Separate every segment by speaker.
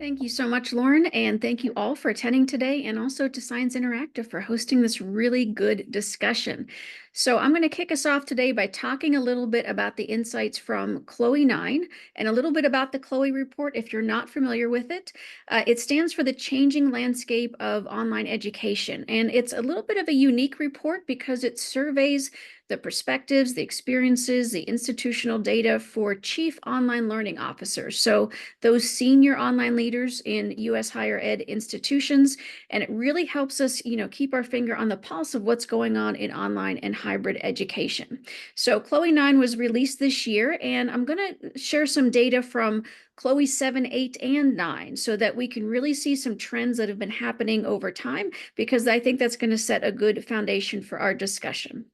Speaker 1: Thank you so much, Lauren, and thank you all for attending today, and also to Science Interactive for hosting this really good discussion. So I'm going to kick us off today by talking a little bit about the insights from Chloe 9 and a little bit about the Chloe report if you're not familiar with it. It stands for the Changing Landscape of Online Education, and it's a little bit of a unique report because it surveys the perspectives, the experiences, the institutional data for chief online learning officers. So those senior online leaders in U.S. higher ed institutions, and it really helps us, keep our finger on the pulse of what's going on in online and hybrid education. So Chloe 9 was released this year, and I'm going to share some data from Chloe 7, 8, and 9 so that we can really see some trends that have been happening over time, because I think that's going to set a good foundation for our discussion.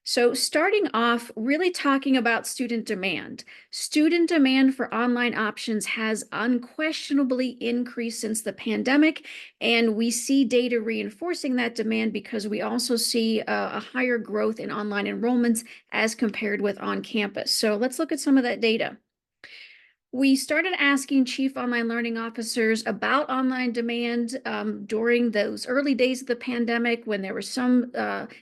Speaker 1: So starting off, really talking about student demand. Student demand for online options has unquestionably increased since the pandemic, and we see data reinforcing that demand because we also see a higher growth in online enrollments as compared with on campus. So let's look at some of that data. We started asking chief online learning officers about online demand during those early days of the pandemic when there were some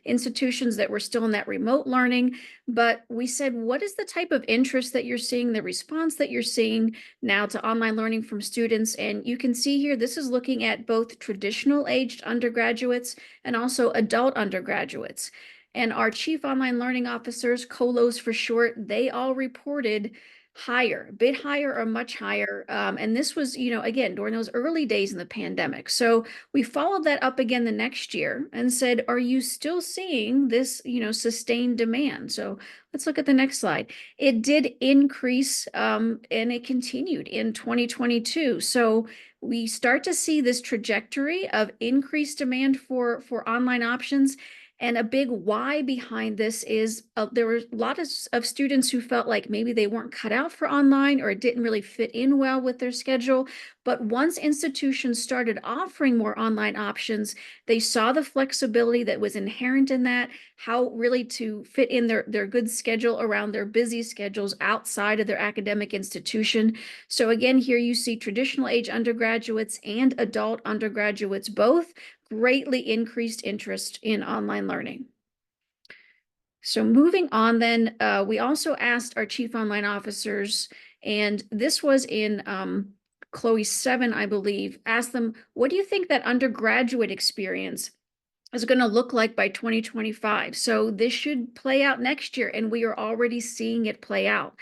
Speaker 1: institutions that were still in that remote learning. But we said, what is the type of interest that you're seeing, the response that you're seeing now to online learning from students? And you can see here, this is looking at both traditional aged undergraduates and also adult undergraduates. And our chief online learning officers, COLOs for short, they all reported higher, a bit higher or much higher. And this was, again, during those early days in the pandemic. So we followed that up again the next year and said, are you still seeing this, sustained demand? So let's look at the next slide. It did increase and it continued in 2022. So we start to see this trajectory of increased demand for online options. And a big why behind this is there were a lot of students who felt like maybe they weren't cut out for online or it didn't really fit in well with their schedule. But once institutions started offering more online options, they saw the flexibility that was inherent in that, how really to fit in their good schedule around their busy schedules outside of their academic institution. So again, here you see traditional age undergraduates and adult undergraduates both greatly increased interest in online learning. So moving on then, we also asked our chief online officers, and this was in Chloe 7, I believe, asked them, what do you think that undergraduate experience is going to look like by 2025? So this should play out next year, and we are already seeing it play out.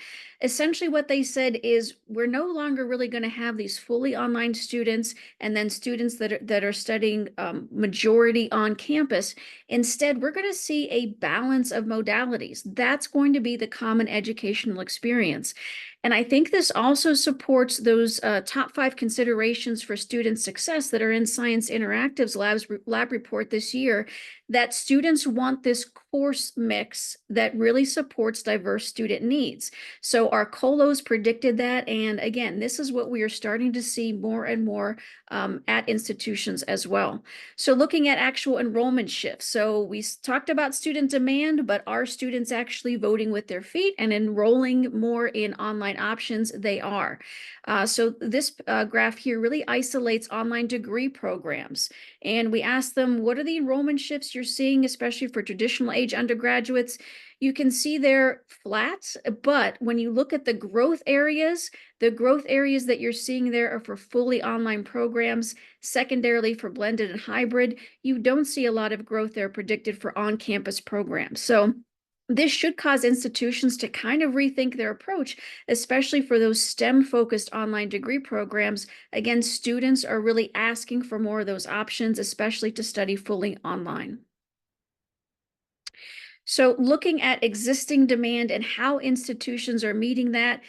Speaker 1: Essentially what they said is we're no longer really going to have these fully online students and then students that are studying majority on campus. Instead, we're going to see a balance of modalities. That's going to be the common educational experience. And I think this also supports those top 5 considerations for student success that are in Science Interactive's lab report this year, that students want this course mix that really supports diverse student needs. So our COLOs predicted that. And again, this is what we are starting to see more and more at institutions as well. So looking at actual enrollment shifts. So we talked about student demand, but are students actually voting with their feet and enrolling more in online options? They are. So this graph here really isolates online degree programs. And we asked them, what are the enrollment shifts you're seeing, especially for traditional age undergraduates? You can see they're flat, but when you look at the growth areas that you're seeing there are for fully online programs, secondarily for blended and hybrid. You don't see a lot of growth there predicted for on-campus programs. So this should cause institutions to kind of rethink their approach, especially for those STEM-focused online degree programs. Again, students are really asking for more of those options, especially to study fully online. So looking at existing demand and how institutions are meeting that,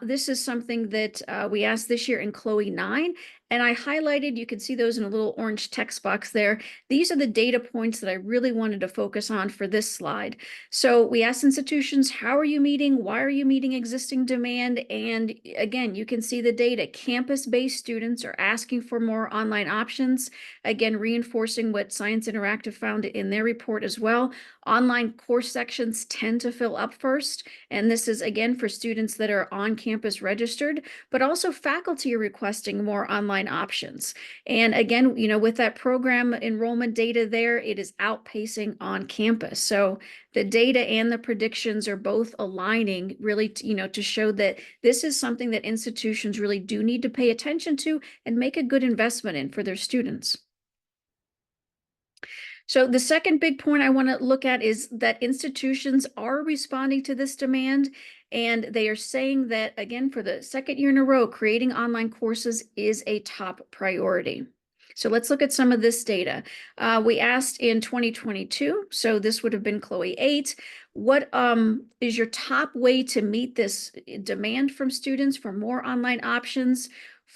Speaker 1: this is something that we asked this year in Chloe 9. And I highlighted, you can see those in a little orange text box there. These are the data points that I really wanted to focus on for this slide. So we asked institutions, how are you meeting? Why are you meeting existing demand? And again, you can see the data. Campus-based students are asking for more online options. Again, reinforcing what Science Interactive found in their report as well. Online course sections tend to fill up first. And this is, again, for students that are on campus registered, but also faculty are requesting more online options. And again, with that program enrollment data there, it is outpacing on campus. So the data and the predictions are both aligning really, to show that this is something that institutions really do need to pay attention to and make a good investment in for their students. So the second big point I want to look at is that institutions are responding to this demand, and they are saying that, again, for the second year in a row, creating online courses is a top priority. So let's look at some of this data. We asked in 2022, so this would have been Chloe 8, what is your top way to meet this demand from students for more online options?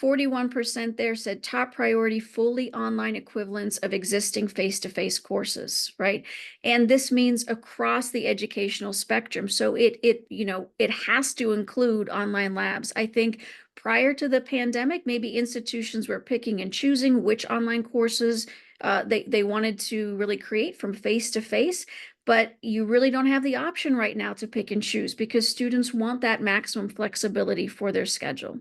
Speaker 1: 41% there said top priority, fully online equivalents of existing face-to-face courses, right? And this means across the educational spectrum. So it has to include online labs. I think prior to the pandemic, maybe institutions were picking and choosing which online courses they wanted to really create from face-to-face. But you really don't have the option right now to pick and choose because students want that maximum flexibility for their schedule.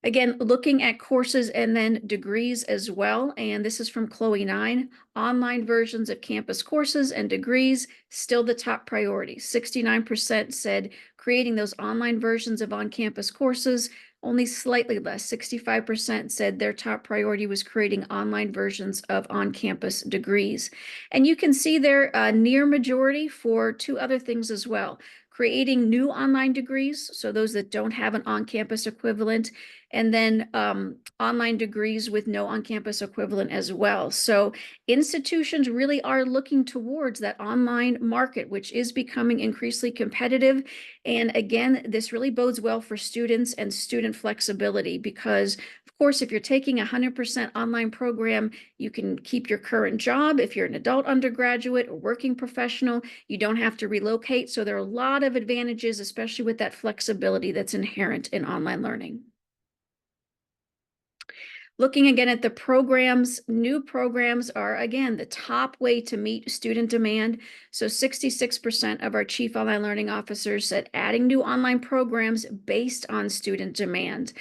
Speaker 1: Again, looking at courses and then degrees as well. And this is from Chloe 9. Online versions of campus courses and degrees, still the top priority. 69% said creating those online versions of on-campus courses. Only slightly less, 65% said their top priority was creating online versions of on-campus degrees. And you can see there a near majority for two other things as well. Creating new online degrees, so those that don't have an on-campus equivalent, and then online degrees with no on-campus equivalent as well. So institutions really are looking towards that online market, which is becoming increasingly competitive. And again, this really bodes well for students and student flexibility because, of course, if you're taking a 100% online program, you can keep your current job. If you're an adult undergraduate or working professional, you don't have to relocate. So there are a lot of advantages, especially with that flexibility that's inherent in online learning. Looking again at the programs, new programs are, again, the top way to meet student demand. So 66% of our chief online learning officers said adding new online programs based on student demand.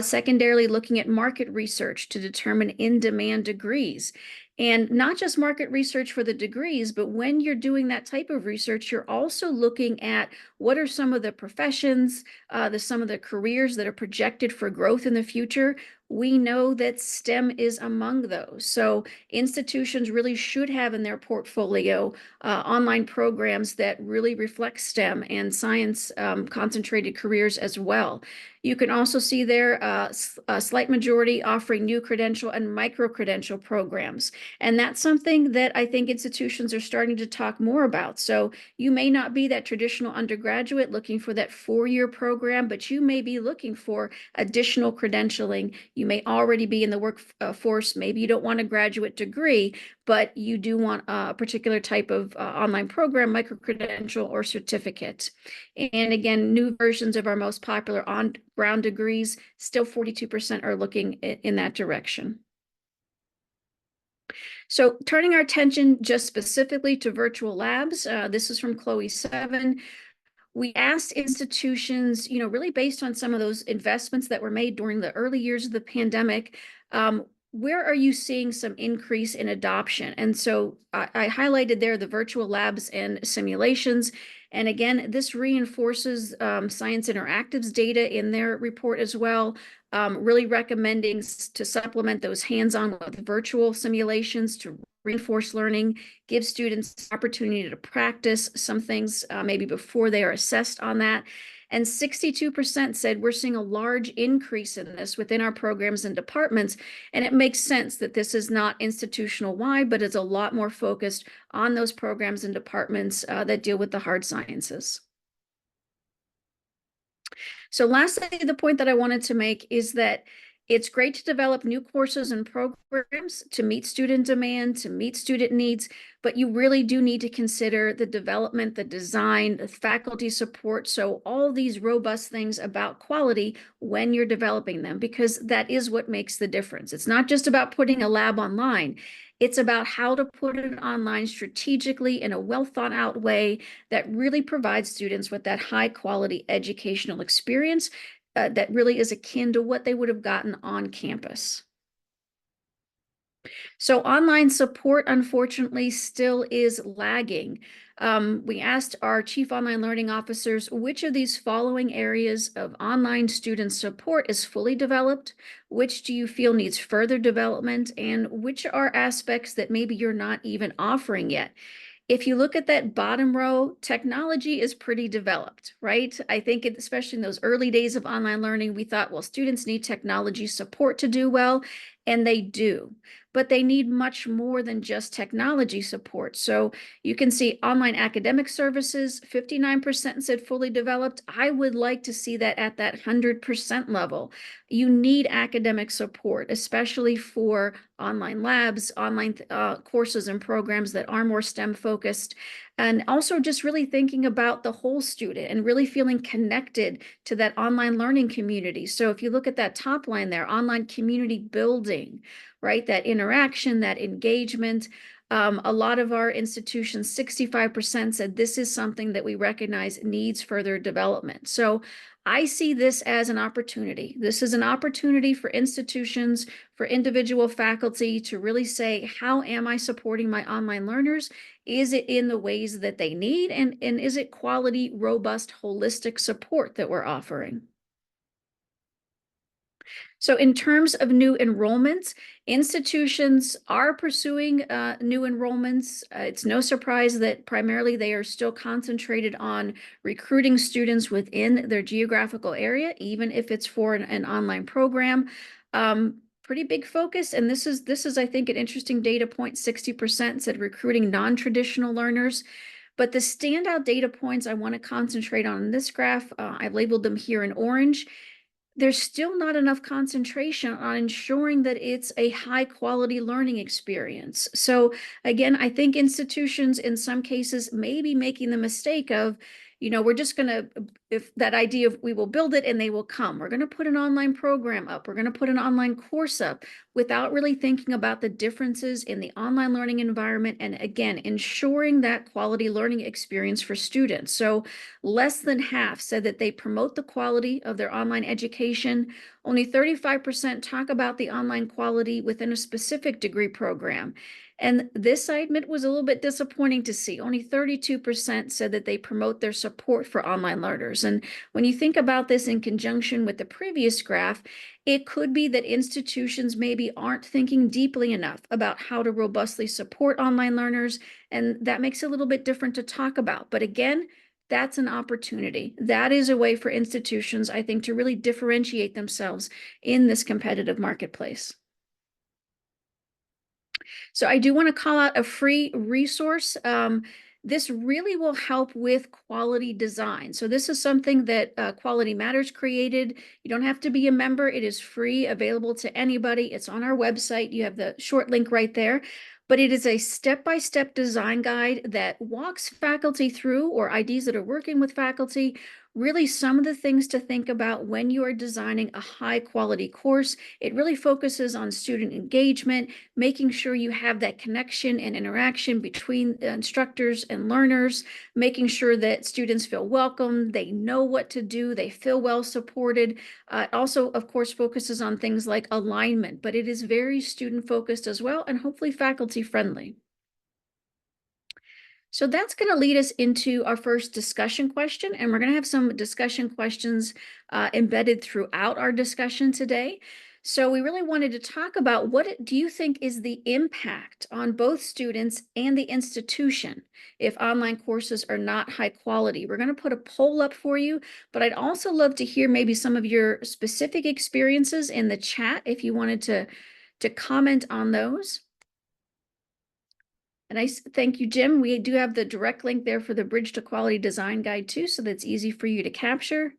Speaker 1: Secondarily, looking at market research to determine in-demand degrees. And not just market research for the degrees, but when you're doing that type of research, you're also looking at what are some of the professions, some of the careers that are projected for growth in the future. We know that STEM is among those. So institutions really should have in their portfolio online programs that really reflect STEM and science concentrated careers as well. You can also see there a slight majority offering new credential and micro-credential programs. And that's something that I think institutions are starting to talk more about. So you may not be that traditional undergraduate looking for that 4-year program, but you may be looking for additional credentialing. You may already be in the workforce. Maybe you don't want a graduate degree, but you do want a particular type of online program, micro-credential, or certificate. And again, new versions of our most popular on-ground degrees, still 42% are looking in that direction. So turning our attention just specifically to virtual labs, this is from Chloe 7. We asked institutions, really based on some of those investments that were made during the early years of the pandemic, where are you seeing some increase in adoption? And so I highlighted there the virtual labs and simulations. And again, this reinforces Science Interactive's data in their report as well, really recommending to supplement those hands-on with virtual simulations to reinforce learning, give students opportunity to practice some things maybe before they are assessed on that. And 62% said we're seeing a large increase in this within our programs and departments. And it makes sense that this is not institutional wide, but it's a lot more focused on those programs and departments that deal with the hard sciences. So lastly, the point that I wanted to make is that it's great to develop new courses and programs to meet student demand, to meet student needs, but you really do need to consider the development, the design, the faculty support. So all these robust things about quality when you're developing them, because that is what makes the difference. It's not just about putting a lab online. It's about how to put it online strategically in a well thought out way that really provides students with that high quality educational experience that really is akin to what they would have gotten on campus. So online support, unfortunately, still is lagging. We asked our chief online learning officers which of these following areas of online student support is fully developed, which do you feel needs further development, and which are aspects that maybe you're not even offering yet. If you look at that bottom row, technology is pretty developed, right? I think especially in those early days of online learning, we thought, well, students need technology support to do well, and they do. But they need much more than just technology support. So you can see online academic services, 59% said fully developed. I would like to see that at that 100% level. You need academic support, especially for online labs, online courses and programs that are more STEM focused, and also just really thinking about the whole student and really feeling connected to that online learning community. So if you look at that top line there, online community building, right? That interaction, that engagement. A lot of our institutions, 65% said this is something that we recognize needs further development. So I see this as an opportunity. This is an opportunity for institutions, for individual faculty to really say, how am I supporting my online learners? Is it in the ways that they need? And is it quality, robust, holistic support that we're offering? So in terms of new enrollments, institutions are pursuing new enrollments. It's no surprise that primarily they are still concentrated on recruiting students within their geographical area, even if it's for an online program. Pretty big focus, and this is I think an interesting data point. 60% said recruiting non-traditional learners. But the standout data points I want to concentrate on in this graph, I've labeled them here in orange. There's still not enough concentration on ensuring that it's a high quality learning experience. So again, I think institutions in some cases may be making the mistake of, we're just going to, if that idea of we will build it and they will come, we're going to put an online program up, we're going to put an online course up without really thinking about the differences in the online learning environment. And again, ensuring that quality learning experience for students. So less than half said that they promote the quality of their online education. Only 35% talk about the online quality within a specific degree program. And this segment was a little bit disappointing to see. Only 32% said that they promote their support for online learners. And when you think about this in conjunction with the previous graph, it could be that institutions maybe aren't thinking deeply enough about how to robustly support online learners. And that makes it a little bit different to talk about. But again, that's an opportunity. That is a way for institutions, I think, to really differentiate themselves in this competitive marketplace. So I do want to call out a free resource. This really will help with quality design. So this is something that Quality Matters created. You don't have to be a member. It is free, available to anybody. It's on our website. You have the short link right there. But it is a step-by-step design guide that walks faculty through, or IDs that are working with faculty, really some of the things to think about when you are designing a high-quality course. It really focuses on student engagement, making sure you have that connection and interaction between instructors and learners, making sure that students feel welcome, they know what to do, they feel well supported. It also, of course, focuses on things like alignment, but it is very student focused as well, and hopefully faculty friendly. So that's going to lead us into our first discussion question, and we're going to have some discussion questions embedded throughout our discussion today. So we really wanted to talk about what do you think is the impact on both students and the institution if online courses are not high quality? We're going to put a poll up for you, but I'd also love to hear maybe some of your specific experiences in the chat if you wanted to comment on those. And I thank you, Jim. We do have the direct link there for the Bridge to Quality Design Guide too, so that's easy for you to capture.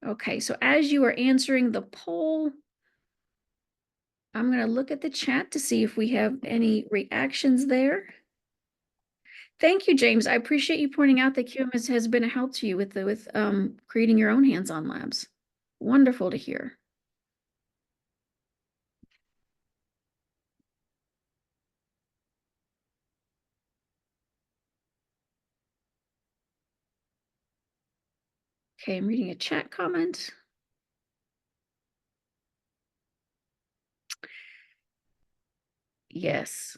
Speaker 1: Okay, so as you are answering the poll, I'm going to look at the chat to see if we have any reactions there. Thank you, James. I appreciate you pointing out that QMS has been a help to you with creating your own hands-on labs. Wonderful to hear. Okay, I'm reading a chat comment. Yes.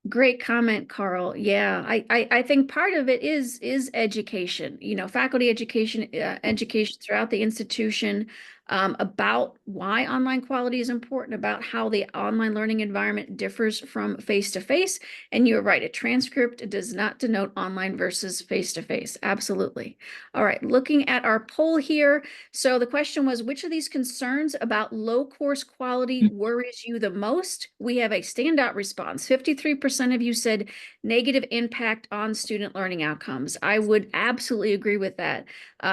Speaker 1: Great comment, Carl. Yeah, I think part of it is education, faculty education, education throughout the institution, about why online quality is important, about how the online learning environment differs from face-to-face. And you're right, a transcript does not denote online versus face-to-face. Absolutely. All right, looking at our poll here. So the question was, which of these concerns about low course quality worries you the most? We have a standout response. 53% of you said negative impact on student learning outcomes. I would absolutely agree with that.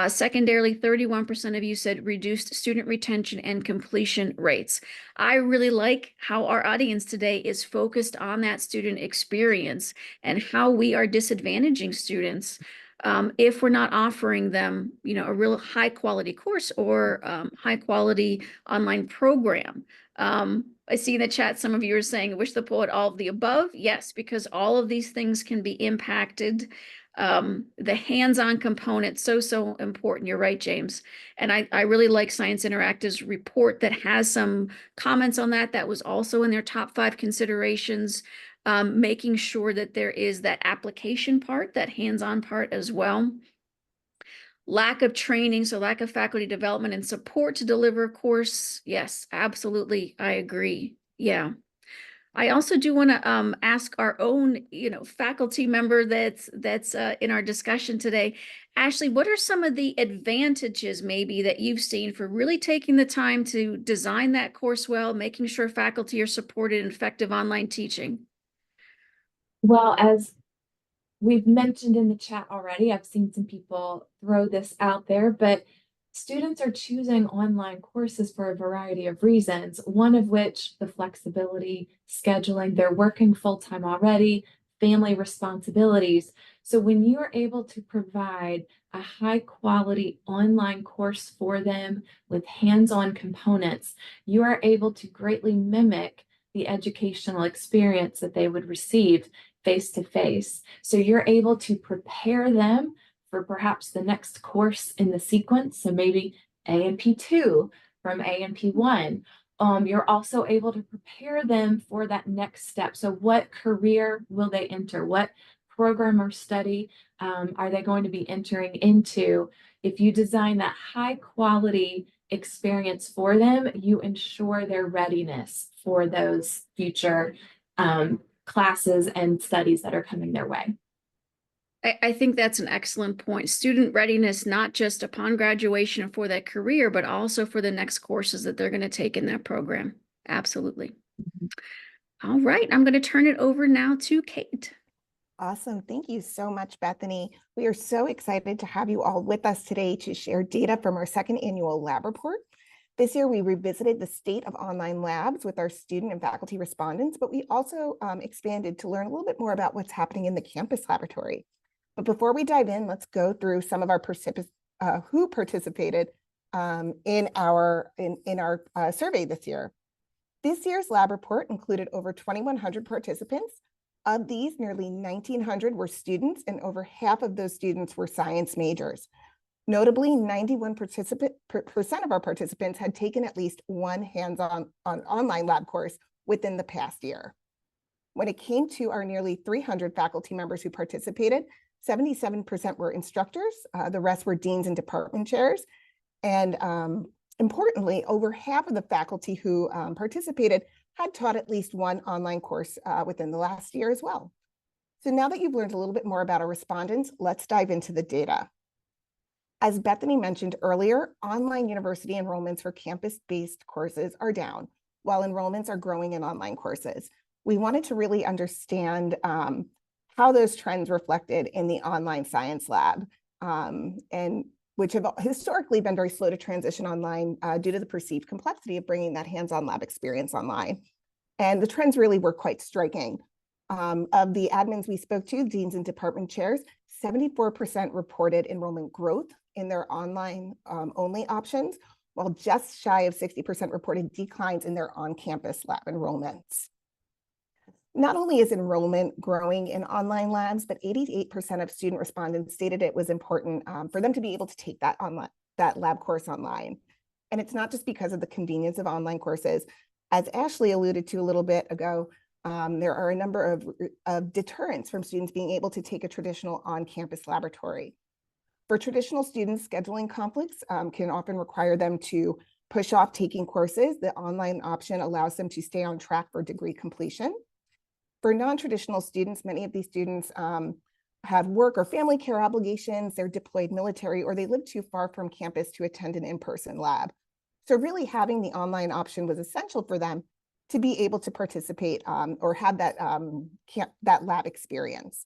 Speaker 1: Secondarily, 31% of you said reduced student retention and completion rates. I really like how our audience today is focused on that student experience and how we are disadvantaging students if we're not offering them, a real high quality course or high quality online program. I see in the chat some of you are saying, wish the poll had all of the above. Yes, because all of these things can be impacted. The hands-on component, so important. You're right, James. And I really like Science Interactive's report that has some comments on that. That was also in their top 5 considerations, making sure that there is that application part, that hands-on part as well. Lack of training, so lack of faculty development and support to deliver a course. Yes, absolutely. I agree. Yeah. I also do want to ask our own, faculty member that's in our discussion today. Ashley, what are some of the advantages maybe that you've seen for really taking the time to design that course well, making sure faculty are supported in effective online teaching?
Speaker 2: Well, as we've mentioned in the chat already, I've seen some people throw this out there, but students are choosing online courses for a variety of reasons, one of which the flexibility, scheduling, they're working full-time already, family responsibilities. So when you are able to provide a high quality online course for them with hands-on components, you are able to greatly mimic the educational experience that they would receive face-to-face. So you're able to prepare them for perhaps the next course in the sequence. So maybe A&P2 from A&P1. You're also able to prepare them for that next step. So what career will they enter? What program or study are they going to be entering into? If you design that high quality experience for them, you ensure their readiness for those future classes and studies that are coming their way.
Speaker 1: I think that's an excellent point. Student readiness, not just upon graduation for that career, but also for the next courses that they're going to take in that program. Absolutely. All right, I'm going to turn it over now to Kate.
Speaker 3: Awesome. Thank you so much, Bethany. We are so excited to have you all with us today to share data from our second annual lab report. This year, we revisited the state of online labs with our student and faculty respondents, but we also expanded to learn a little bit more about what's happening in the campus laboratory. But before we dive in, let's go through some of our who participated in our survey this year. This year's lab report included over 2,100 participants. Of these, nearly 1,900 were students, and over half of those students were science majors. Notably, 91% of our participants had taken at least one hands-on online lab course within the past year. When it came to our nearly 300 faculty members who participated, 77% were instructors, the rest were deans and department chairs, and importantly, over half of the faculty who participated had taught at least one online course within the last year as well. So now that you've learned a little bit more about our respondents, let's dive into the data. As Bethany mentioned earlier, online university enrollments for campus-based courses are down, while enrollments are growing in online courses. We wanted to really understand how those trends reflected in the online science lab. And which have historically been very slow to transition online due to the perceived complexity of bringing that hands-on lab experience online. And the trends really were quite striking. Of the admins we spoke to, deans and department chairs, 74% reported enrollment growth in their online only options, while just shy of 60% reported declines in their on-campus lab enrollments. Not only is enrollment growing in online labs, but 88% of student respondents stated it was important for them to be able to take that lab course online. And it's not just because of the convenience of online courses. As Ashley alluded to a little bit ago, there are a number of deterrents from students being able to take a traditional on-campus laboratory. For traditional students, scheduling conflicts can often require them to push off taking courses. The online option allows them to stay on track for degree completion. For non-traditional students, many of these students have work or family care obligations, they're deployed military, or they live too far from campus to attend an in-person lab. So really having the online option was essential for them to be able to participate or have that, that lab experience.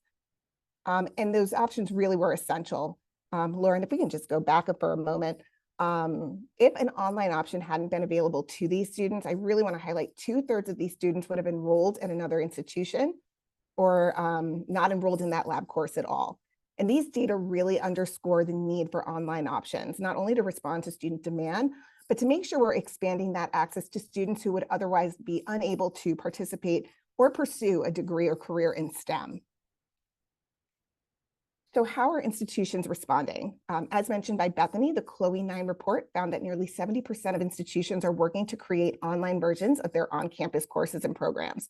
Speaker 3: And those options really were essential. Lauren, if we can just go back up for a moment. If an online option hadn't been available to these students, I really want to highlight 2/3 of these students would have enrolled in another institution or not enrolled in that lab course at all. And these data really underscore the need for online options, not only to respond to student demand, but to make sure we're expanding that access to students who would otherwise be unable to participate or pursue a degree or career in STEM. So how are institutions responding? As mentioned by Bethany, the Chloe 9 report found that nearly 70% of institutions are working to create online versions of their on-campus courses and programs.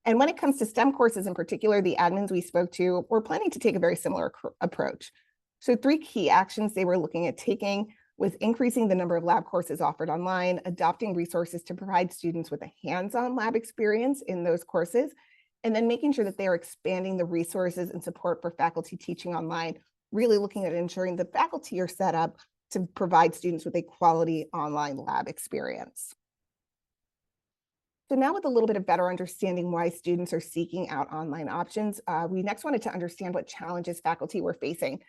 Speaker 3: And when it comes to STEM courses in particular, the admins we spoke to were planning to take a very similar approach. So 3 key actions they were looking at taking was increasing the number of lab courses offered online, adopting resources to provide students with a hands-on lab experience in those courses, and then making sure that they are expanding the resources and support for faculty teaching online, really looking at ensuring the faculty are set up to provide students with a quality online lab experience. So now with a little bit of better understanding why students are seeking out online options, we next wanted to understand what challenges faculty were facing,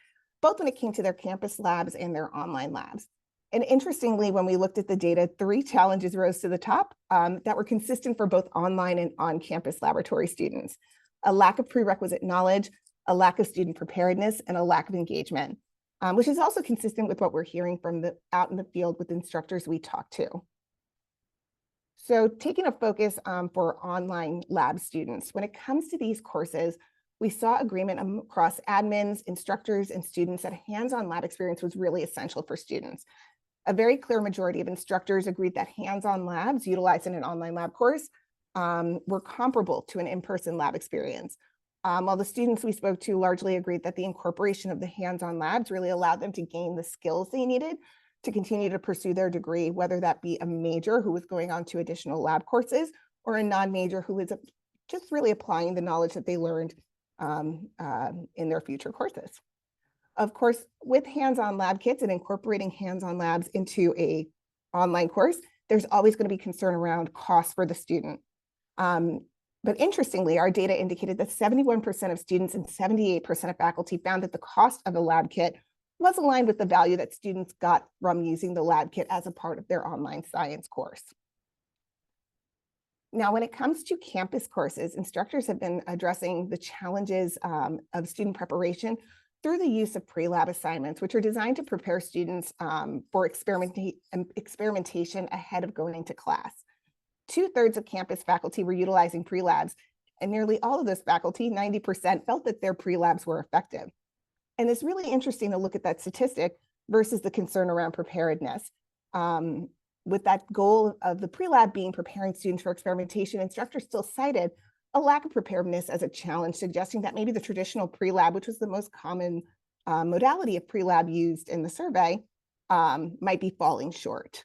Speaker 3: both when it came to their campus labs and their online labs. And interestingly, when we looked at the data, 3 challenges rose to the top that were consistent for both online and on-campus laboratory students: a lack of prerequisite knowledge, a lack of student preparedness, and a lack of engagement, which is also consistent with what we're hearing from out in the field with instructors we talk to. So taking a focus for online lab students, when it comes to these courses, we saw agreement across admins, instructors, and students that hands-on lab experience was really essential for students. A very clear majority of instructors agreed that hands-on labs utilized in an online lab course were comparable to an in-person lab experience. While the students we spoke to largely agreed that the incorporation of the hands-on labs really allowed them to gain the skills they needed to continue to pursue their degree, whether that be a major who was going on to additional lab courses or a non-major who was just really applying the knowledge that they learned in their future courses. Of course, with hands-on lab kits and incorporating hands-on labs into an online course, there's always going to be concern around cost for the student. But interestingly, our data indicated that 71% of students and 78% of faculty found that the cost of a lab kit was aligned with the value that students got from using the lab kit as a part of their online science course. Now, when it comes to campus courses, instructors have been addressing the challenges of student preparation through the use of pre-lab assignments, which are designed to prepare students for experimentation ahead of going into class. 2/3 of campus faculty were utilizing pre-labs, and nearly all of those faculty, 90%, felt that their pre-labs were effective. And it's really interesting to look at that statistic versus the concern around preparedness. With that goal of the pre-lab being preparing students for experimentation, instructors still cited a lack of preparedness as a challenge, suggesting that maybe the traditional pre-lab, which was the most common modality of pre-lab used in the survey, might be falling short.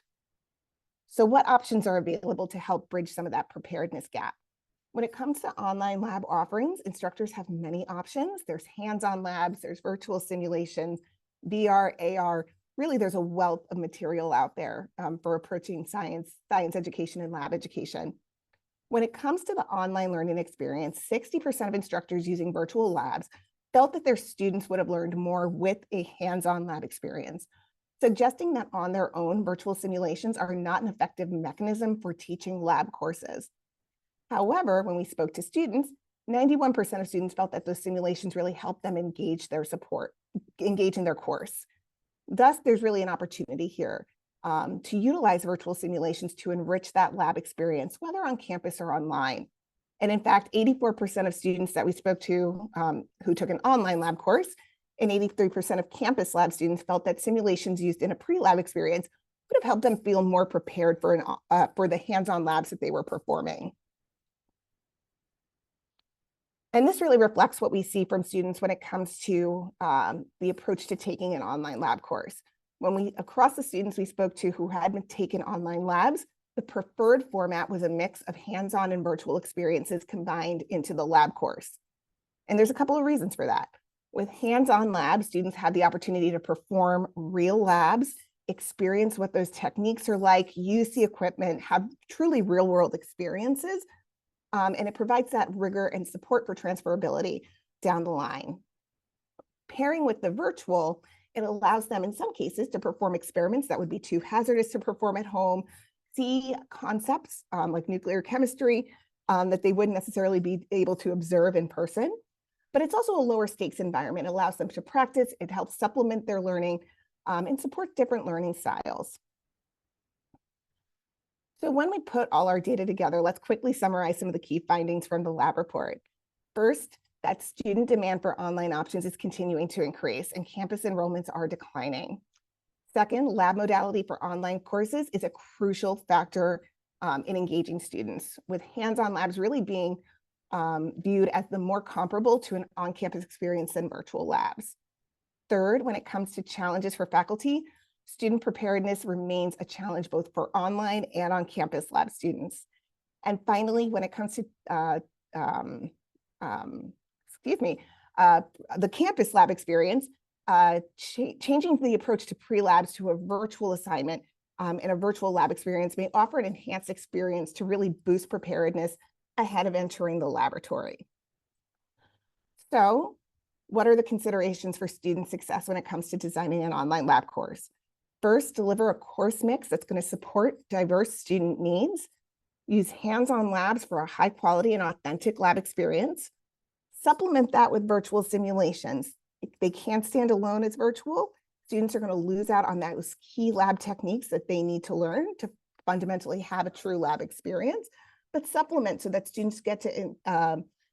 Speaker 3: So what options are available to help bridge some of that preparedness gap? When it comes to online lab offerings, instructors have many options. There's hands-on labs, there's virtual simulations, VR, AR. Really, there's a wealth of material out there for approaching science education and lab education. When it comes to the online learning experience, 60% of instructors using virtual labs felt that their students would have learned more with a hands-on lab experience, suggesting that on their own, virtual simulations are not an effective mechanism for teaching lab courses. However, when we spoke to students, 91% of students felt that those simulations really helped them engage in their course. Thus, there's really an opportunity here to utilize virtual simulations to enrich that lab experience, whether on campus or online. And in fact, 84% of students that we spoke to who took an online lab course and 83% of campus lab students felt that simulations used in a pre-lab experience would have helped them feel more prepared for the hands-on labs that they were performing. And this really reflects what we see from students when it comes to the approach to taking an online lab course. Across the students we spoke to who had been taken online labs, the preferred format was a mix of hands-on and virtual experiences combined into the lab course. And there's a couple of reasons for that. With hands-on labs, students had the opportunity to perform real labs, experience what those techniques are like, use the equipment, have truly real-world experiences, and it provides that rigor and support for transferability down the line. Pairing with the virtual, it allows them in some cases to perform experiments that would be too hazardous to perform at home, see concepts like nuclear chemistry that they wouldn't necessarily be able to observe in person. But it's also a lower stakes environment. It allows them to practice, it helps supplement their learning and support different learning styles. So when we put all our data together, let's quickly summarize some of the key findings from the lab report. First, that student demand for online options is continuing to increase and campus enrollments are declining. Second, lab modality for online courses is a crucial factor in engaging students, with hands-on labs really being viewed as the more comparable to an on-campus experience than virtual labs. Third, when it comes to challenges for faculty, student preparedness remains a challenge both for online and on-campus lab students. And finally, when it comes to the campus lab experience, changing the approach to pre-labs to a virtual assignment and a virtual lab experience may offer an enhanced experience to really boost preparedness ahead of entering the laboratory. So, what are the considerations for student success when it comes to designing an online lab course? First, deliver a course mix that's going to support diverse student needs. Use hands-on labs for a high quality and authentic lab experience. Supplement that with virtual simulations. If they can't stand alone as virtual, students are going to lose out on those key lab techniques that they need to learn to fundamentally have a true lab experience, but supplement so that students get to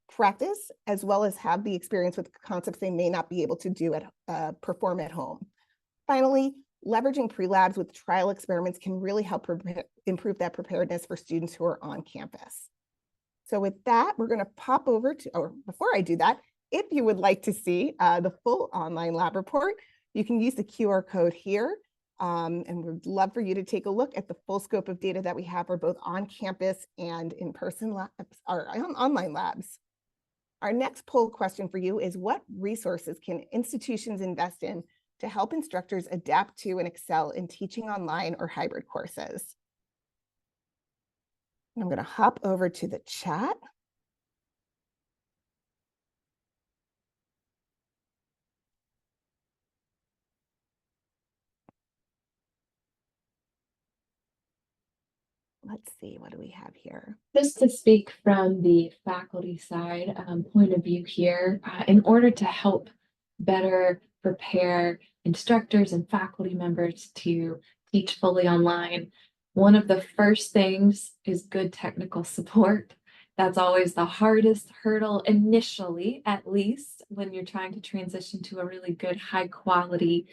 Speaker 3: practice as well as have the experience with concepts they may not be able to perform at home. Finally, leveraging pre-labs with trial experiments can really help improve that preparedness for students who are on campus. So with that, we're going to pop over to, or before I do that, if you would like to see the full online lab report, you can use the QR code here. And we'd love for you to take a look at the full scope of data that we have for both on-campus and in-person labs, or online labs. Our next poll question for you is, what resources can institutions invest in to help instructors adapt to and excel in teaching online or hybrid courses? I'm going to hop over to the chat. Let's see, what do we have here?
Speaker 2: Just to speak from the faculty side point of view here, in order to help better prepare instructors and faculty members to teach fully online, one of the first things is good technical support. That's always the hardest hurdle initially, at least when you're trying to transition to a really good, high quality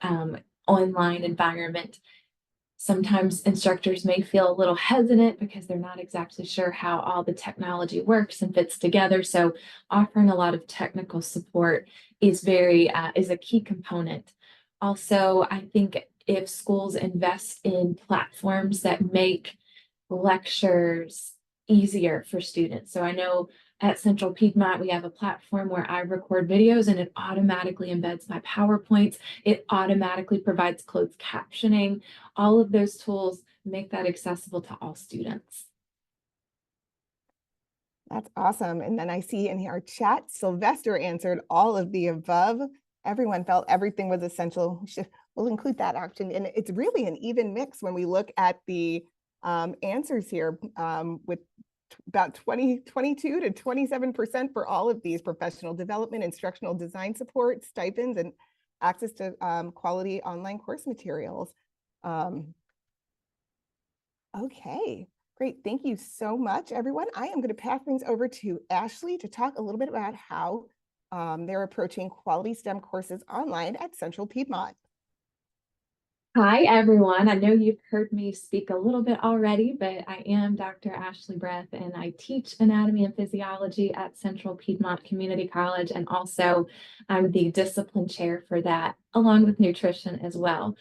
Speaker 2: online environment. Sometimes instructors may feel a little hesitant because they're not exactly sure how all the technology works and fits together. So offering a lot of technical support is a key component. Also, I think if schools invest in platforms that make lectures easier for students. So I know at Central Piedmont, we have a platform where I record videos and it automatically embeds my PowerPoints. It automatically provides closed captioning. All of those tools make that accessible to all students.
Speaker 3: That's awesome. And then I see in our chat, Sylvester answered all of the above. Everyone felt everything was essential. We'll include that action. And it's really an even mix when we look at the answers here with about 22 to 27% for all of these: professional development, instructional design support, stipends, and access to quality online course materials. Okay. Great. Thank you so much, everyone. I am going to pass things over to Ashley to talk a little bit about how they're approaching quality STEM courses online at Central Piedmont.
Speaker 2: Hi, everyone. I know you've heard me speak a little bit already, but I am Dr. Ashley Breath, and I teach anatomy and physiology at Central Piedmont Community College, and also I'm the discipline chair for that, along with nutrition as well.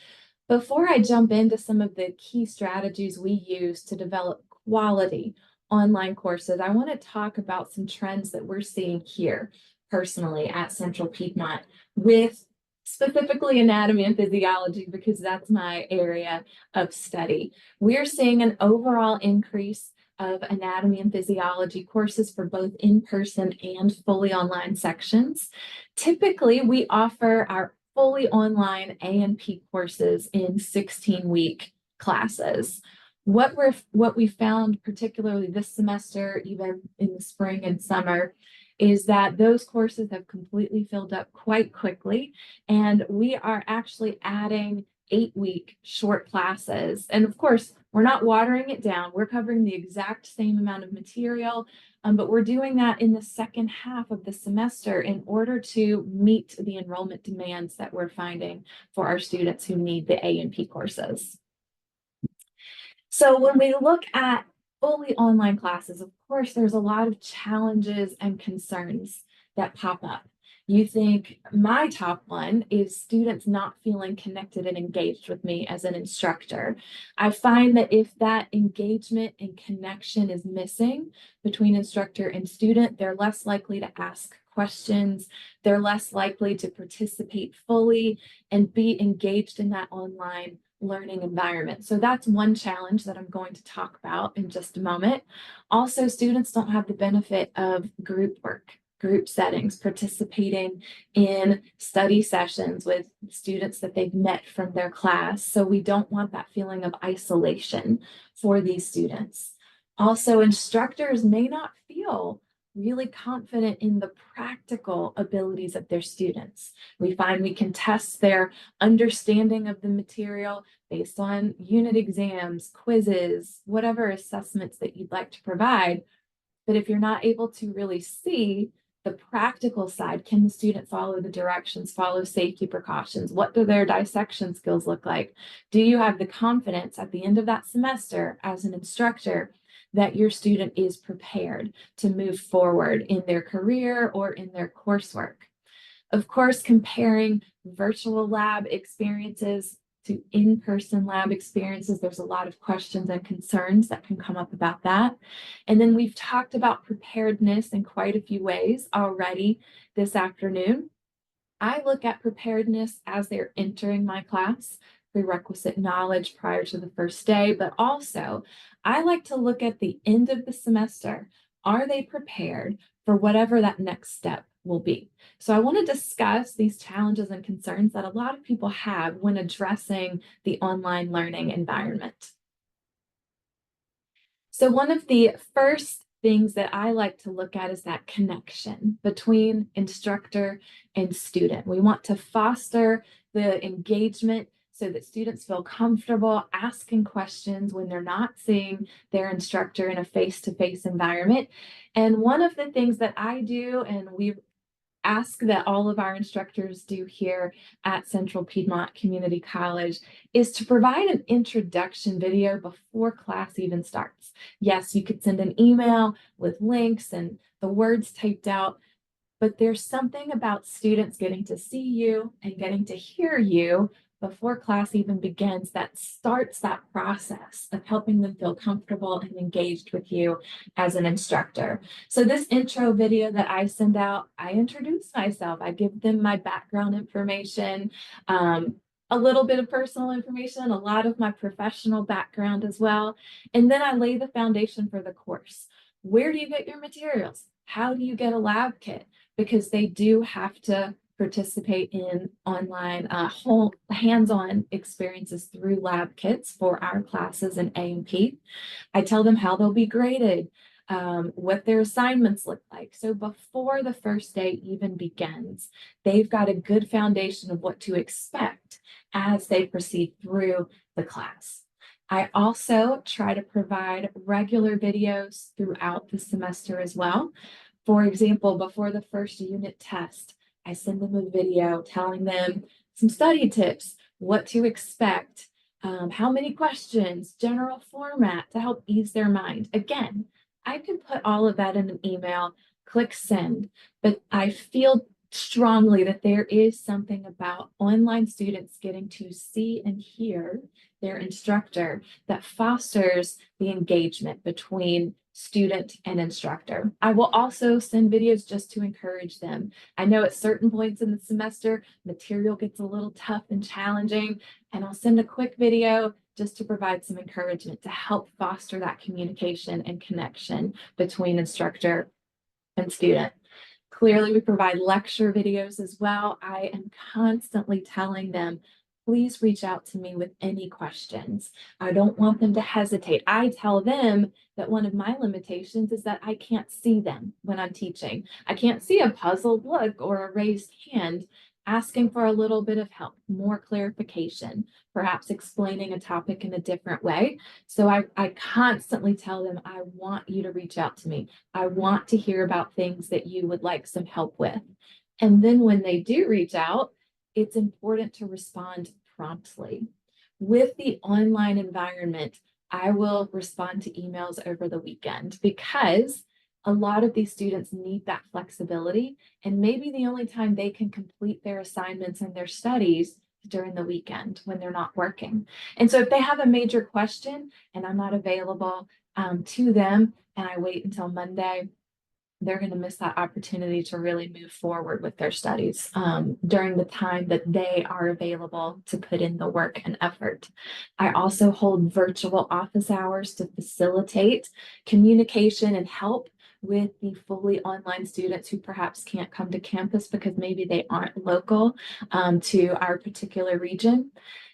Speaker 2: Before I jump into some of the key strategies we use to develop quality online courses, I want to talk about some trends that we're seeing here personally at Central Piedmont with specifically anatomy and physiology, because that's my area of study. We're seeing an overall increase of anatomy and physiology courses for both in-person and fully online sections. Typically, we offer our fully online A&P courses in 16-week classes. What we found, particularly this semester, even in the spring and summer, is that those courses have completely filled up quite quickly, and we are actually adding 8-week short classes. And of course, we're not watering it down. We're covering the exact same amount of material, but we're doing that in the second half of the semester in order to meet the enrollment demands that we're finding for our students who need the A&P courses. So when we look at fully online classes, of course, there's a lot of challenges and concerns that pop up. You think my top one is students not feeling connected and engaged with me as an instructor. I find that if that engagement and connection is missing between instructor and student, they're less likely to ask questions, they're less likely to participate fully and be engaged in that online learning environment. So that's one challenge that I'm going to talk about in just a moment. Also, students don't have the benefit of group work, group settings, participating in study sessions with students that they've met from their class. So we don't want that feeling of isolation for these students. Also, instructors may not feel really confident in the practical abilities of their students. We find we can test their understanding of the material based on unit exams, quizzes, whatever assessments that you'd like to provide. But if you're not able to really see the practical side, can the student follow the directions, follow safety precautions? What do their dissection skills look like? Do you have the confidence at the end of that semester as an instructor that your student is prepared to move forward in their career or in their coursework? Of course, comparing virtual lab experiences to in-person lab experiences, there's a lot of questions and concerns that can come up about that. And then we've talked about preparedness in quite a few ways already this afternoon. I look at preparedness as they're entering my class, prerequisite knowledge prior to the first day, but also I like to look at the end of the semester. Are they prepared for whatever that next step will be? So I want to discuss these challenges and concerns that a lot of people have when addressing the online learning environment. So one of the first things that I like to look at is that connection between instructor and student. We want to foster the engagement so that students feel comfortable asking questions when they're not seeing their instructor in a face-to-face environment. And one of the things that I do, and we ask that all of our instructors do here at Central Piedmont Community College, is to provide an introduction video before class even starts. Yes, you could send an email with links and the words typed out, but there's something about students getting to see you and getting to hear you before class even begins that starts that process of helping them feel comfortable and engaged with you as an instructor. So this intro video that I send out, I introduce myself. I give them my background information, a little bit of personal information, a lot of my professional background as well. And then I lay the foundation for the course. Where do you get your materials? How do you get a lab kit? Because they do have to participate in online whole hands-on experiences through lab kits for our classes in A&P. I tell them how they'll be graded, what their assignments look like. So before the first day even begins, they've got a good foundation of what to expect as they proceed through the class. I also try to provide regular videos throughout the semester as well. For example, before the first unit test, I send them a video telling them some study tips, what to expect, how many questions, general format to help ease their mind. Again, I can put all of that in an email, click send, but I feel strongly that there is something about online students getting to see and hear their instructor that fosters the engagement between student and instructor. I will also send videos just to encourage them. I know at certain points in the semester, material gets a little tough and challenging, and I'll send a quick video just to provide some encouragement to help foster that communication and connection between instructor and student. Clearly, we provide lecture videos as well. I am constantly telling them, please reach out to me with any questions. I don't want them to hesitate. I tell them that one of my limitations is that I can't see them when I'm teaching. I can't see a puzzled look or a raised hand asking for a little bit of help, more clarification, perhaps explaining a topic in a different way. So I constantly tell them, I want you to reach out to me. I want to hear about things that you would like some help with. And then when they do reach out, it's important to respond promptly. With the online environment, I will respond to emails over the weekend because a lot of these students need that flexibility, and maybe the only time they can complete their assignments and their studies during the weekend when they're not working. And so if they have a major question and I'm not available to them and I wait until Monday, they're going to miss that opportunity to really move forward with their studies during the time that they are available to put in the work and effort. I also hold virtual office hours to facilitate communication and help with the fully online students who perhaps can't come to campus because maybe they aren't local to our particular region.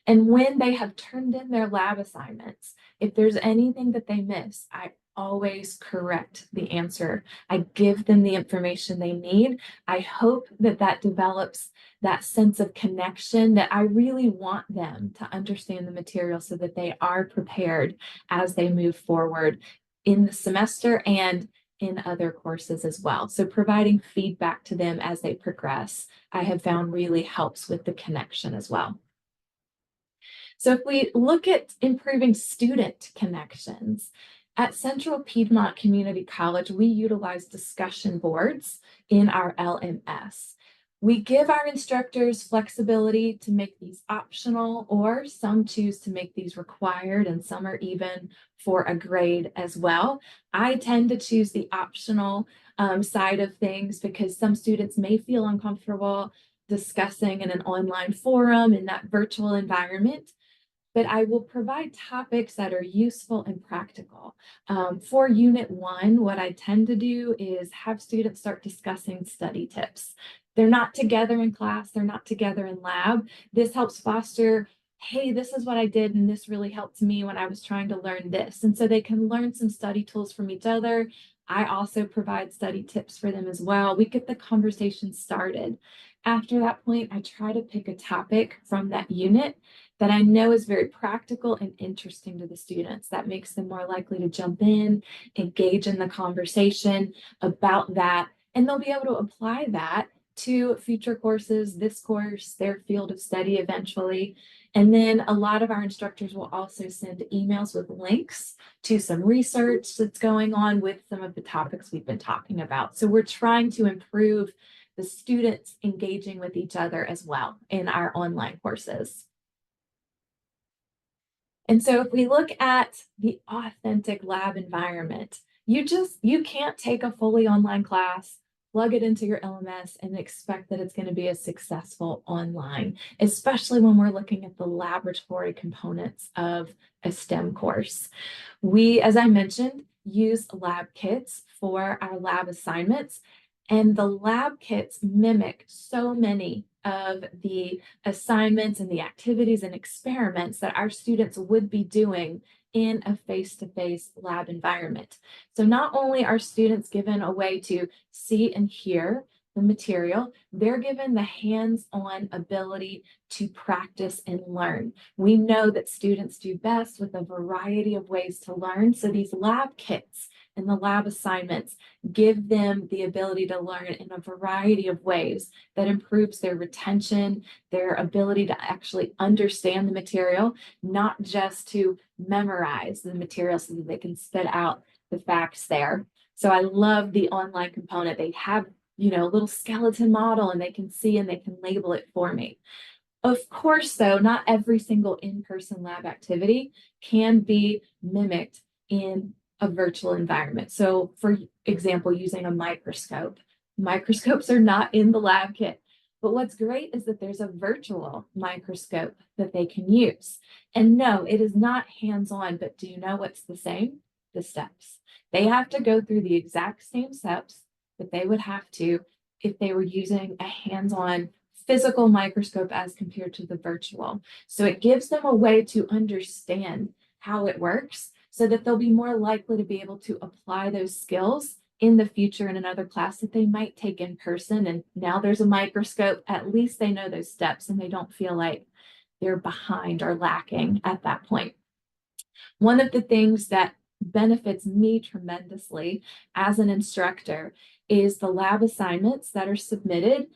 Speaker 2: And when they have turned in their lab assignments, if there's anything that they miss, I always correct the answer. I give them the information they need. I hope that that develops that sense of connection that I really want them to understand the material so that they are prepared as they move forward in the semester and in other courses as well. So providing feedback to them as they progress, I have found really helps with the connection as well. So if we look at improving student connections, at Central Piedmont Community College, we utilize discussion boards in our LMS. We give our instructors flexibility to make these optional, or some choose to make these required, and some are even for a grade as well. I tend to choose the optional side of things because some students may feel uncomfortable discussing in an online forum in that virtual environment. But I will provide topics that are useful and practical. For Unit 1, what I tend to do is have students start discussing study tips. They're not together in class, they're not together in lab. This helps foster, hey, this is what I did and this really helped me when I was trying to learn this. And so they can learn some study tools from each other. I also provide study tips for them as well. We get the conversation started. After that point, I try to pick a topic from that unit that I know is very practical and interesting to the students. That makes them more likely to jump in, engage in the conversation about that, and they'll be able to apply that to future courses, this course, their field of study eventually. And then a lot of our instructors will also send emails with links to some research that's going on with some of the topics we've been talking about. So we're trying to improve the students engaging with each other as well in our online courses. And so if we look at the authentic lab environment, you can't take a fully online class, plug it into your LMS and expect that it's going to be a successful online, especially when we're looking at the laboratory components of a STEM course. We, as I mentioned, use lab kits for our lab assignments. And the lab kits mimic so many of the assignments and the activities and experiments that our students would be doing in a face-to-face lab environment. So not only are students given a way to see and hear the material, they're given the hands-on ability to practice and learn. We know that students do best with a variety of ways to learn. So these lab kits and the lab assignments give them the ability to learn in a variety of ways that improves their retention, their ability to actually understand the material, not just to memorize the material so that they can spit out the facts there. So I love the online component. They have, a little skeleton model and they can see and they can label it for me. Of course, though, not every single in-person lab activity can be mimicked in a virtual environment. So for example, using a microscope. Microscopes are not in the lab kit. But what's great is that there's a virtual microscope that they can use. And no, it is not hands-on, but do you know what's the same? The steps. They have to go through the exact same steps that they would have to if they were using a hands-on physical microscope as compared to the virtual. So it gives them a way to understand how it works so that they'll be more likely to be able to apply those skills in the future in another class that they might take in person. And now there's a microscope, at least they know those steps and they don't feel like they're behind or lacking at that point. One of the things that benefits me tremendously as an instructor is the lab assignments that are submitted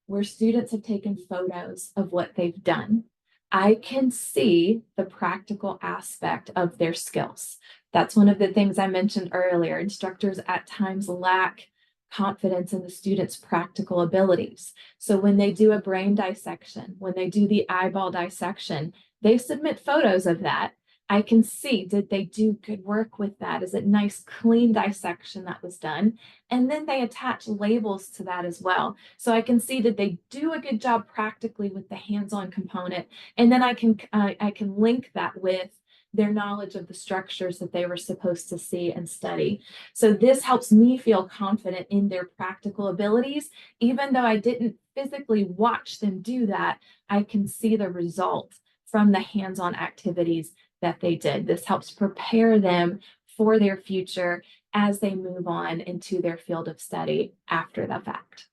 Speaker 2: where students have taken photos of what they've done. I can see the practical aspect of their skills. That's one of the things I mentioned earlier. Instructors at times lack confidence in the students' practical abilities. So when they do a brain dissection, when they do the eyeball dissection, they submit photos of that. I can see, did they do good work with that? Is it nice, clean dissection that was done? And then they attach labels to that as well. So I can see, did they do a good job practically with the hands-on component? And then I can link that with their knowledge of the structures that they were supposed to see and study. So this helps me feel confident in their practical abilities. Even though I didn't physically watch them do that, I can see the result from the hands-on activities that they did. This helps prepare them for their future as they move on into their field of study after the fact.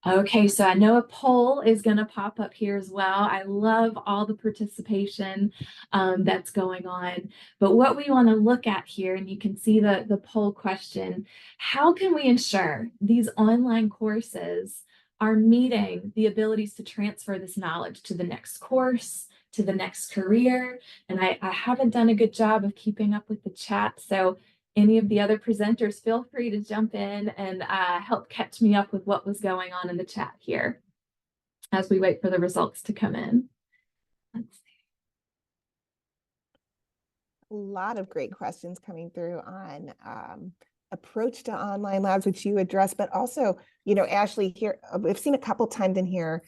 Speaker 2: Okay, so I know a poll is going to pop up here as well. I love all the participation that's going on. But what we want to look at here, and you can see the poll question, how can we ensure these online courses are meeting the abilities to transfer this knowledge to the next course, to the next career? And I haven't done a good job of keeping up with the chat. So any of the other presenters, feel free to jump in and help catch me up with what was going on in the chat here as we wait for the results to come in. Let's see.
Speaker 3: A lot of great questions coming through on approach to online labs, which you addressed, but also, Ashley, here, we've seen a couple times in here,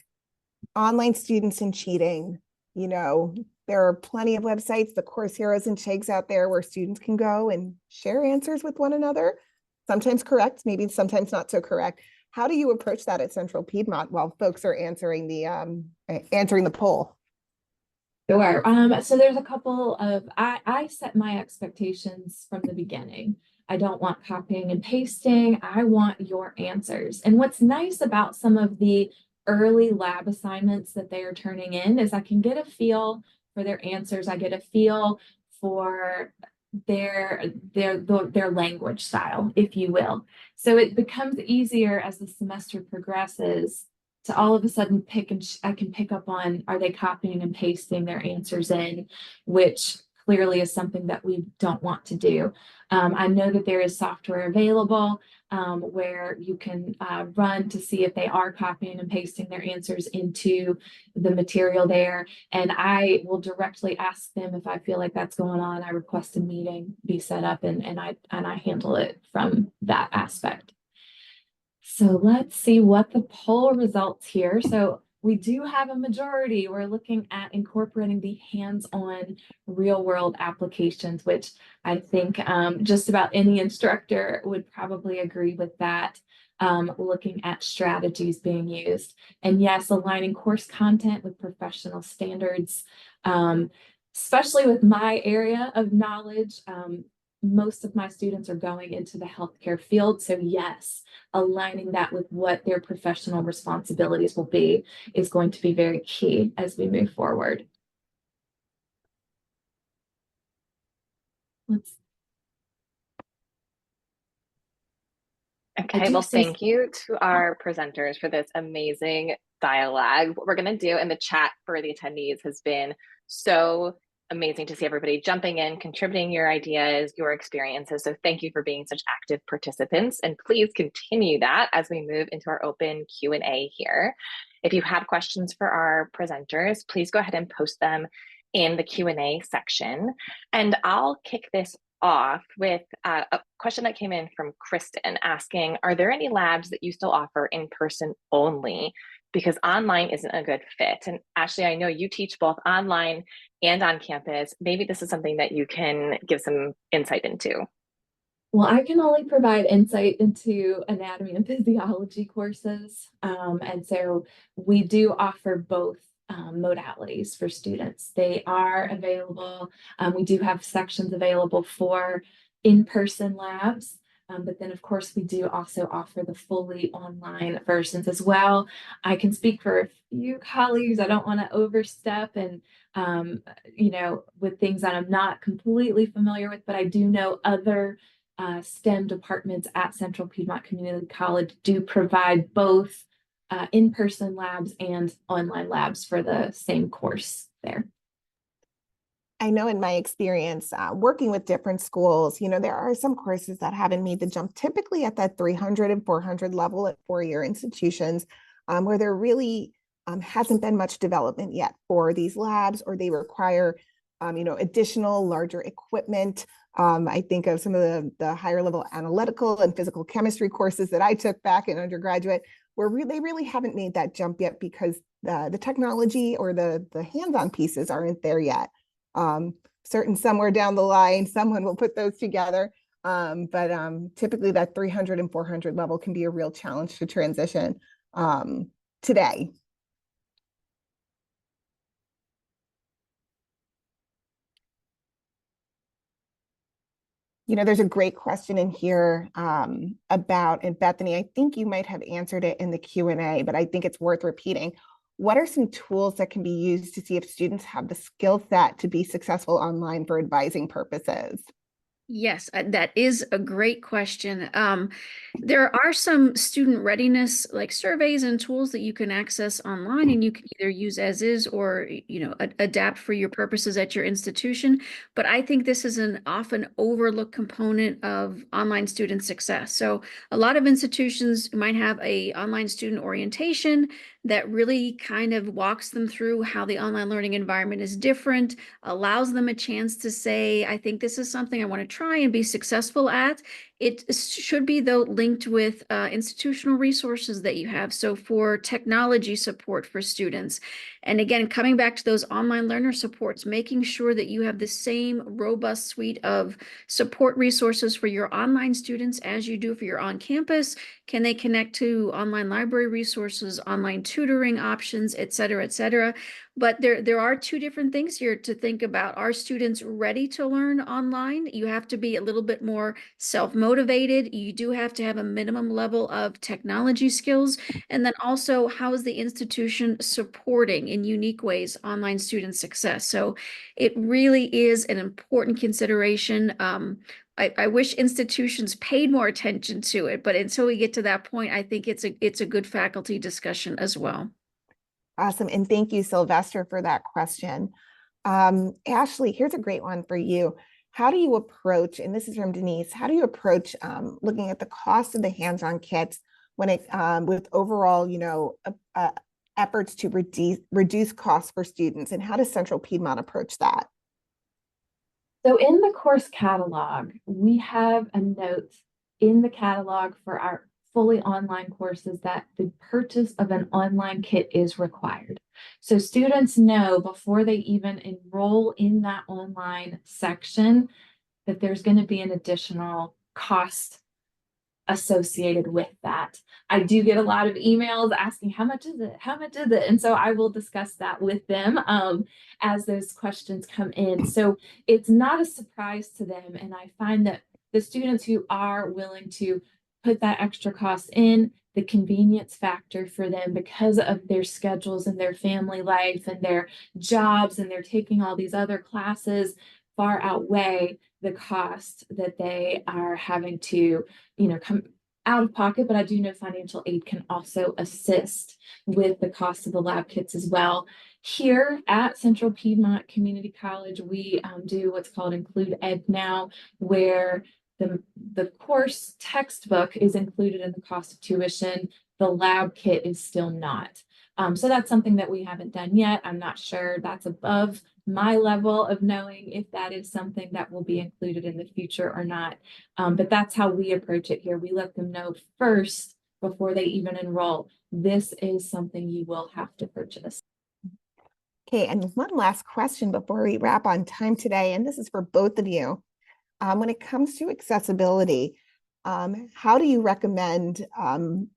Speaker 3: online students and cheating. There are plenty of websites, the Course Heroes and Shakes out there where students can go and share answers with one another, sometimes correct, maybe sometimes not so correct. How do you approach that at Central Piedmont while folks are answering the poll?
Speaker 2: Sure. So there's a couple of, I set my expectations from the beginning. I don't want copying and pasting. I want your answers. And what's nice about some of the early lab assignments that they are turning in is I can get a feel for their answers. I get a feel for their language style, if you will. So it becomes easier as the semester progresses to all of a sudden I can pick up on, are they copying and pasting their answers in, which clearly is something that we don't want to do. I know that there is software available where you can run to see if they are copying and pasting their answers into the material there. And I will directly ask them if I feel like that's going on. I request a meeting be set up and I handle it from that aspect. So let's see what the poll results here. So we do have a majority. We're looking at incorporating the hands-on real-world applications, which I think just about any instructor would probably agree with that. Looking at strategies being used. And yes, aligning course content with professional standards, especially with my area of knowledge. Most of my students are going into the healthcare field. So yes, aligning that with what their professional responsibilities will be is going to be very key as we move forward.
Speaker 4: Okay, well, thank you to our presenters for this amazing dialogue. What we're going to do in the chat for the attendees has been so amazing to see everybody jumping in, contributing your ideas, your experiences. So thank you for being such active participants, and please continue that as we move into our open Q&A here. If you have questions for our presenters, please go ahead and post them in the Q&A section. And I'll kick this off with a question that came in from Kristen asking, are there any labs that you still offer in person only because online isn't a good fit? And Ashley, I know you teach both online and on campus. Maybe this is something that you can give some insight into.
Speaker 2: Well, I can only provide insight into anatomy and physiology courses. And so we do offer both modalities for students. They are available. We do have sections available for in-person labs, but then of course we do also offer the fully online versions as well. I can speak for a few colleagues. I don't want to overstep and you know, with things that I'm not completely familiar with, but I do know other STEM departments at Central Piedmont Community College do provide both in-person labs and online labs for the same course there.
Speaker 3: I know in my experience working with different schools, you know, there are some courses that haven't made the jump typically at that 300 and 400 level at four-year institutions where there really hasn't been much development yet for these labs, or they require, you know, additional larger equipment. I think of some of the higher level analytical and physical chemistry courses that I took back in undergraduate, where they really haven't made that jump yet because the technology or the hands-on pieces aren't there yet. Certain somewhere down the line, someone will put those together. But typically that 300 and 400 level can be a real challenge to transition today. You know, there's a great question in here about, and Bethany, I think you might have answered it in the Q&A, but I think it's worth repeating. What are some tools that can be used to see if students have the skill set to be successful online for advising purposes?
Speaker 1: Yes, that is a great question. There are some student readiness like surveys and tools that you can access online, and you can either use as is or, you know, adapt for your purposes at your institution. But I think this is an often overlooked component of online student success. So a lot of institutions might have a online student orientation that really kind of walks them through how the online learning environment is different, allows them a chance to say, I think this is something I want to try and be successful at. It should be, though, linked with institutional resources that you have. So for technology support for students. And again, coming back to those online learner supports, making sure that you have the same robust suite of support resources for your online students as you do for your on-campus. Can they connect to online library resources, online tutoring options, et cetera, et cetera? But there are two different things here to think about. Are students ready to learn online? You have to be a little bit more self-motivated. You do have to have a minimum level of technology skills. And then also, how is the institution supporting in unique ways online student success? So it really is an important consideration. I wish institutions paid more attention to it, but until we get to that point, I think it's a good faculty discussion as well.
Speaker 3: Awesome. And thank you, Sylvester, for that question. Ashley, here's a great one for you. How do you approach, and this is from Denise, how do you approach looking at the cost of the hands-on kits when it with overall, you know, efforts to reduce costs for students, and how does Central Piedmont approach that?
Speaker 2: So in the course catalog, we have a note in the catalog for our fully online courses that the purchase of an online kit is required. So students know before they even enroll in that online section that there's going to be an additional cost associated with that. I do get a lot of emails asking how much is it? How much is it? And so I will discuss that with them as those questions come in. So it's not a surprise to them. And I find that the students who are willing to put that extra cost in, the convenience factor for them because of their schedules and their family life and their jobs, and they're taking all these other classes, far outweigh the cost that they are having to, come out of pocket. But I do know financial aid can also assist with the cost of the lab kits as well. Here at Central Piedmont Community College, we do what's called Include Ed Now, where the course textbook is included in the cost of tuition. The lab kit is still not. So that's something that we haven't done yet. I'm not sure, that's above my level of knowing if that is something that will be included in the future or not. But that's how we approach it here. We let them know first before they even enroll, this is something you will have to purchase.
Speaker 3: Okay, and one last question before we wrap on time today, and this is for both of you. When it comes to accessibility, how do you recommend,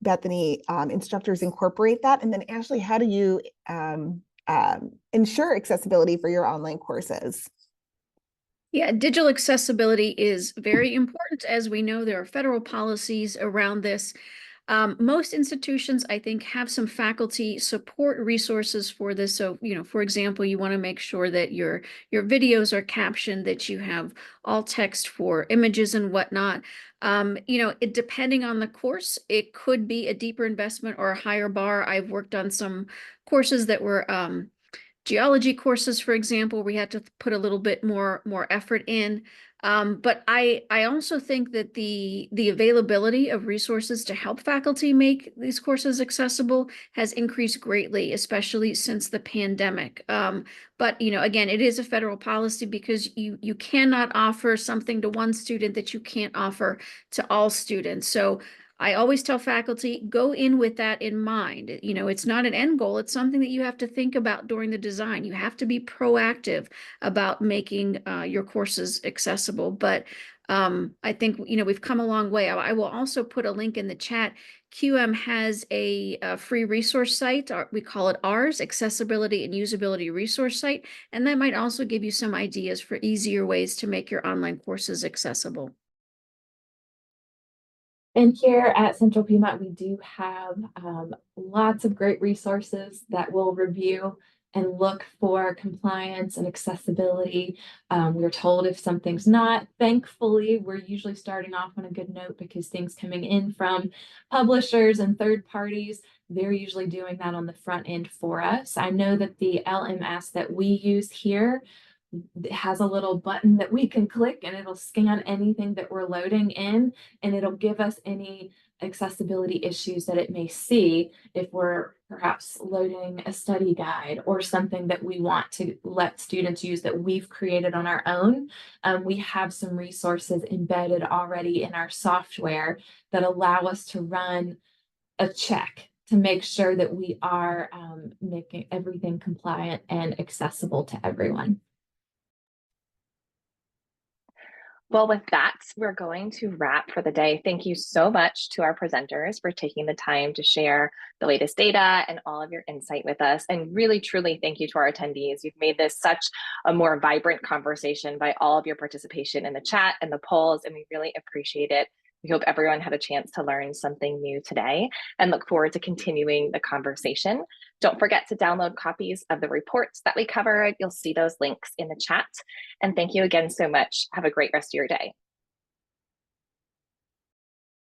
Speaker 3: Bethany, instructors incorporate that? And then Ashley, how do you ensure accessibility for your online courses?
Speaker 1: Yeah, digital accessibility is very important. As we know, there are federal policies around this. Most institutions, I think, have some faculty support resources for this. So, for example, you want to make sure that your videos are captioned, that you have all text for images and whatnot. Depending on the course, it could be a deeper investment or a higher bar. I've worked on some courses that were geology courses, for example, we had to put a little bit more effort in. But I also think that the availability of resources to help faculty make these courses accessible has increased greatly, especially since the pandemic. But again, it is a federal policy because you cannot offer something to one student that you can't offer to all students. So I always tell faculty, go in with that in mind. It's not an end goal. It's something that you have to think about during the design. You have to be proactive about making your courses accessible. But I think, we've come a long way. I will also put a link in the chat. QM has a free resource site. We call it ours, Accessibility and Usability Resource Site. And that might also give you some ideas for easier ways to make your online courses accessible.
Speaker 2: And here at Central Piedmont, we do have lots of great resources that will review and look for compliance and accessibility. We're told if something's not. Thankfully, we're usually starting off on a good note because things coming in from publishers and third parties, they're usually doing that on the front end for us. I know that the LMS that we use here has a little button that we can click and it'll scan anything that we're loading in, and it'll give us any accessibility issues that it may see if we're perhaps loading a study guide or something that we want to let students use that we've created on our own. We have some resources embedded already in our software that allow us to run a check to make sure that we are making everything compliant and accessible to everyone.
Speaker 4: Well, with that, we're going to wrap for the day. Thank you so much to our presenters for taking the time to share the latest data and all of your insight with us. And really, truly, thank you to our attendees. You've made this such a more vibrant conversation by all of your participation in the chat and the polls, and we really appreciate it. We hope everyone had a chance to learn something new today and look forward to continuing the conversation. Don't forget to download copies of the reports that we covered. You'll see those links in the chat. And thank you again so much. Have a great rest of your day.